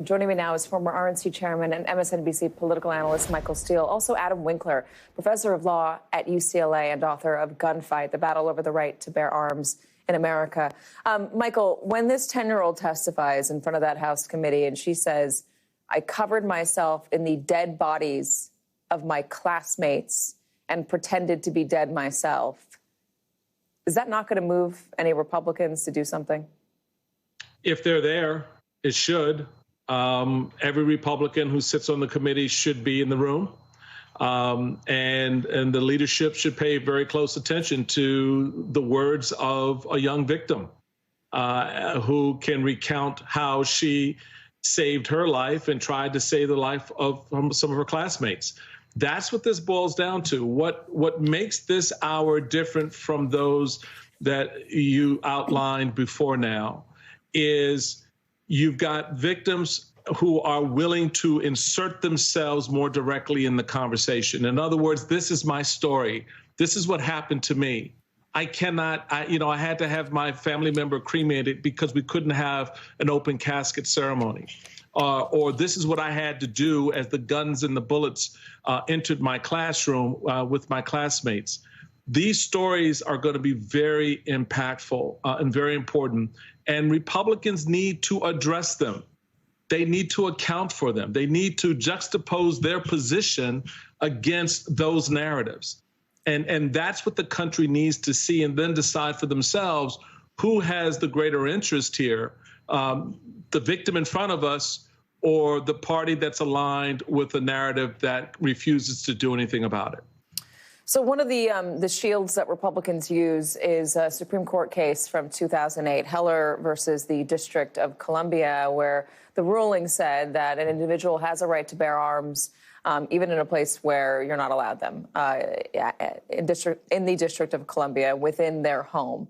Joining me now is former RNC chairman and MSNBC political analyst Michael Steele. Also, Adam Winkler, professor of law at UCLA and author of Gunfight, The Battle Over the Right to Bear Arms in America. Michael, when this 10-year-old testifies in front of that House committee and she says, I covered myself in the dead bodies of my classmates and pretended to be dead myself, is that not going to move any Republicans to do something? If they're there, it should. Every Republican who sits on the committee should be in the room. And the leadership should pay very close attention to the words of a young victim who can recount how she saved her life and tried to save the life of some of her classmates. That's what this boils down to. What makes this hour different from those that you outlined before now is you've got victims who are willing to insert themselves more directly in the conversation. In other words, this is my story. This is what happened to me. I had to have my family member cremated because we couldn't have an open casket ceremony. Or this is what I had to do as the guns and the bullets entered my classroom with my classmates. These stories are going to be very impactful and very important, and Republicans need to address them. They need to account for them. They need to juxtapose their position against those narratives. And that's what the country needs to see, and then decide for themselves who has the greater interest here, the victim in front of us or the party that's aligned with a narrative that refuses to do anything about it. So one of the shields that Republicans use is a Supreme Court case from 2008, Heller versus the District of Columbia, where the ruling said that an individual has a right to bear arms, even in a place where you're not allowed them, in the District of Columbia, within their home.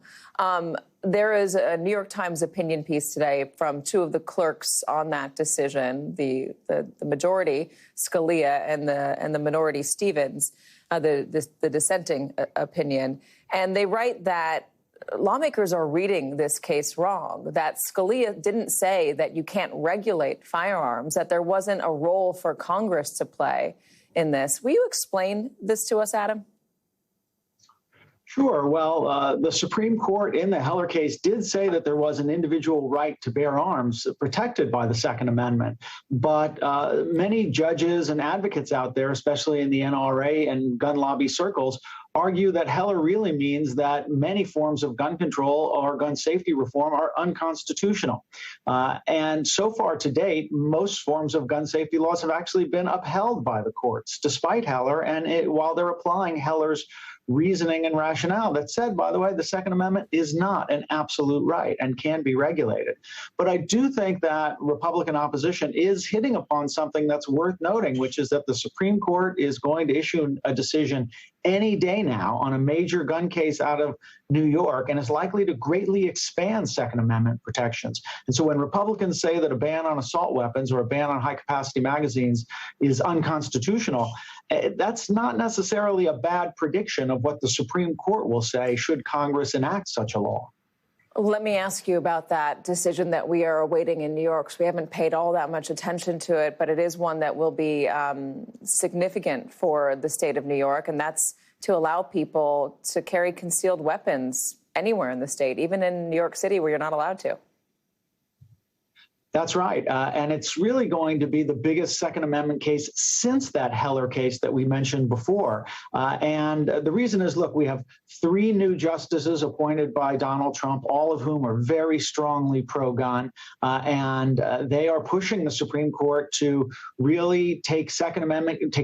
There is a New York Times opinion piece today from two of the clerks on that decision, the majority, Scalia, and the minority, Stevens. The dissenting opinion. And they write that lawmakers are reading this case wrong, that Scalia didn't say that you can't regulate firearms, that there wasn't a role for Congress to play in this. Will you explain this to us, Adam? Sure. Well, the Supreme Court in the Heller case did say that there was an individual right to bear arms protected by the Second Amendment. But many judges and advocates out there, especially in the NRA and gun lobby circles, argue that Heller really means that many forms of gun control or gun safety reform are unconstitutional. And so far to date, most forms of gun safety laws have actually been upheld by the courts, despite Heller, and while they're applying Heller's reasoning and rationale that said, by the way, the Second Amendment is not an absolute right and can be regulated. But I do think that Republican opposition is hitting upon something that's worth noting, which is that the Supreme Court is going to issue a decision any day now on a major gun case out of New York and is likely to greatly expand Second Amendment protections. And so when Republicans say that a ban on assault weapons or a ban on high-capacity magazines is unconstitutional, that's not necessarily a bad prediction of what the Supreme Court will say should Congress enact such a law. Let me ask you about that decision that we are awaiting in New York. So we haven't paid all that much attention to it, but it is one that will be significant for the state of New York, and that's to allow people to carry concealed weapons anywhere in the state, even in New York City where you're not allowed to. That's right. And it's really going to be the biggest Second Amendment case since that Heller case that we mentioned before. And the reason is, look, we have 3 new justices appointed by Donald Trump, all of whom are very strongly pro-gun. And they are pushing the Supreme Court to really take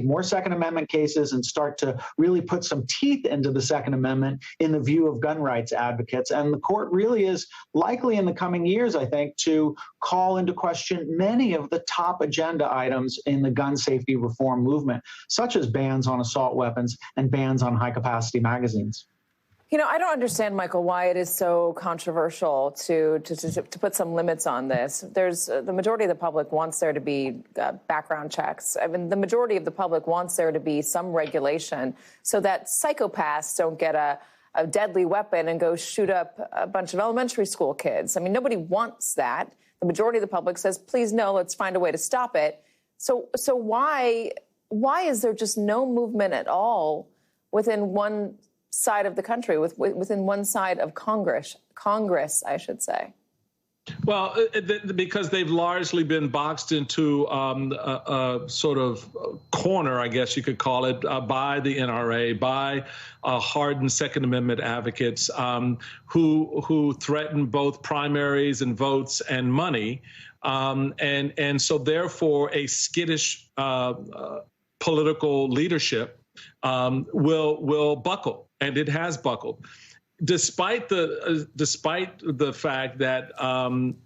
more Second Amendment cases and start to really put some teeth into the Second Amendment in the view of gun rights advocates. And the court really is likely in the coming years, I think, to call into question many of the top agenda items in the gun safety reform movement, such as bans on assault weapons and bans on high-capacity magazines. You know, I don't understand, Michael, why it is so controversial to put some limits on this. The majority of the public wants there to be background checks. I mean, the majority of the public wants there to be some regulation so that psychopaths don't get a deadly weapon and go shoot up a bunch of elementary school kids. I mean, nobody wants that. The The majority of the public says, please, no, let's find a way to stop it. So why is there just no movement at all within one side of the country, within one side of Congress, I should say? Well, because they've largely been boxed into a sort of corner, I guess you could call it, by the NRA, by hardened Second Amendment advocates who threaten both primaries and votes and money. And so therefore a skittish political leadership will buckle, and it has buckled. Despite the fact that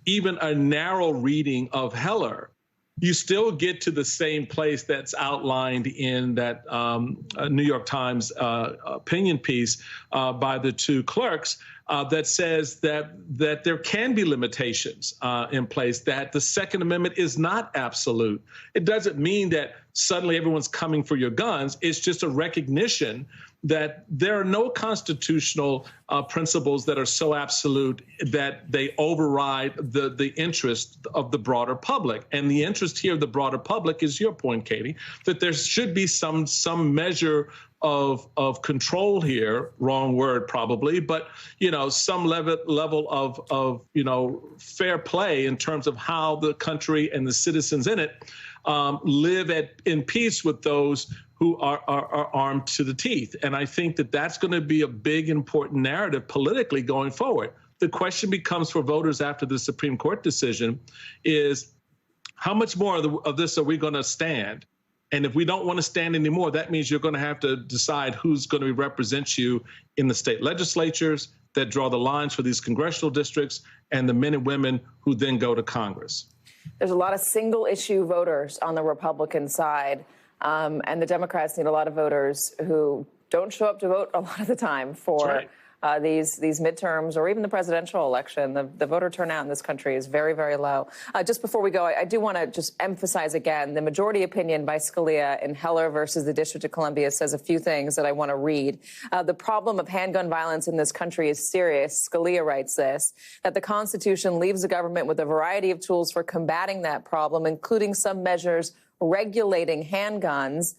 even a narrow reading of Heller, you still get to the same place that's outlined in that New York Times opinion piece by the two clerks that says that there can be limitations in place, that the Second Amendment is not absolute. It doesn't mean that suddenly everyone's coming for your guns. It's just a recognition that there are no constitutional principles that are so absolute that they override the interest of the broader public. And the interest here of the broader public is your point, Katy, that there should be some measure of control here. Wrong word, probably, but some level of fair play in terms of how the country and the citizens in it live in peace with those who are armed to the teeth. And I think that that's going to be a big, important narrative politically going forward. The question becomes for voters after the Supreme Court decision is how much more of this are we going to stand? And if we don't want to stand anymore, that means you're going to have to decide who's going to represent you in the state legislatures that draw the lines for these congressional districts and the men and women who then go to Congress. There's a lot of single issue voters on the Republican side. And the Democrats need a lot of voters who don't show up to vote a lot of the time for these midterms or even the presidential election. The voter turnout in this country is very, very low. Just before we go, I do want to just emphasize again, the majority opinion by Scalia in Heller versus the District of Columbia says a few things that I want to read. The problem of handgun violence in this country is serious. Scalia writes this, that the Constitution leaves the government with a variety of tools for combating that problem, including some measures regulating handguns.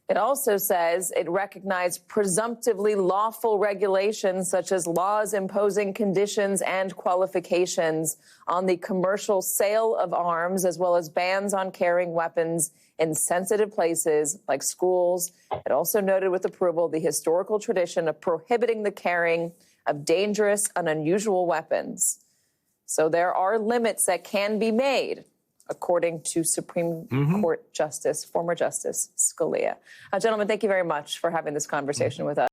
It also says it recognized presumptively lawful regulations such as laws imposing conditions and qualifications on the commercial sale of arms, as well as bans on carrying weapons in sensitive places like schools. It also noted with approval the historical tradition of prohibiting the carrying of dangerous and unusual weapons. So there are limits that can be made, according to Supreme Court Justice, former Justice Scalia. Gentlemen, thank you very much for having this conversation with us.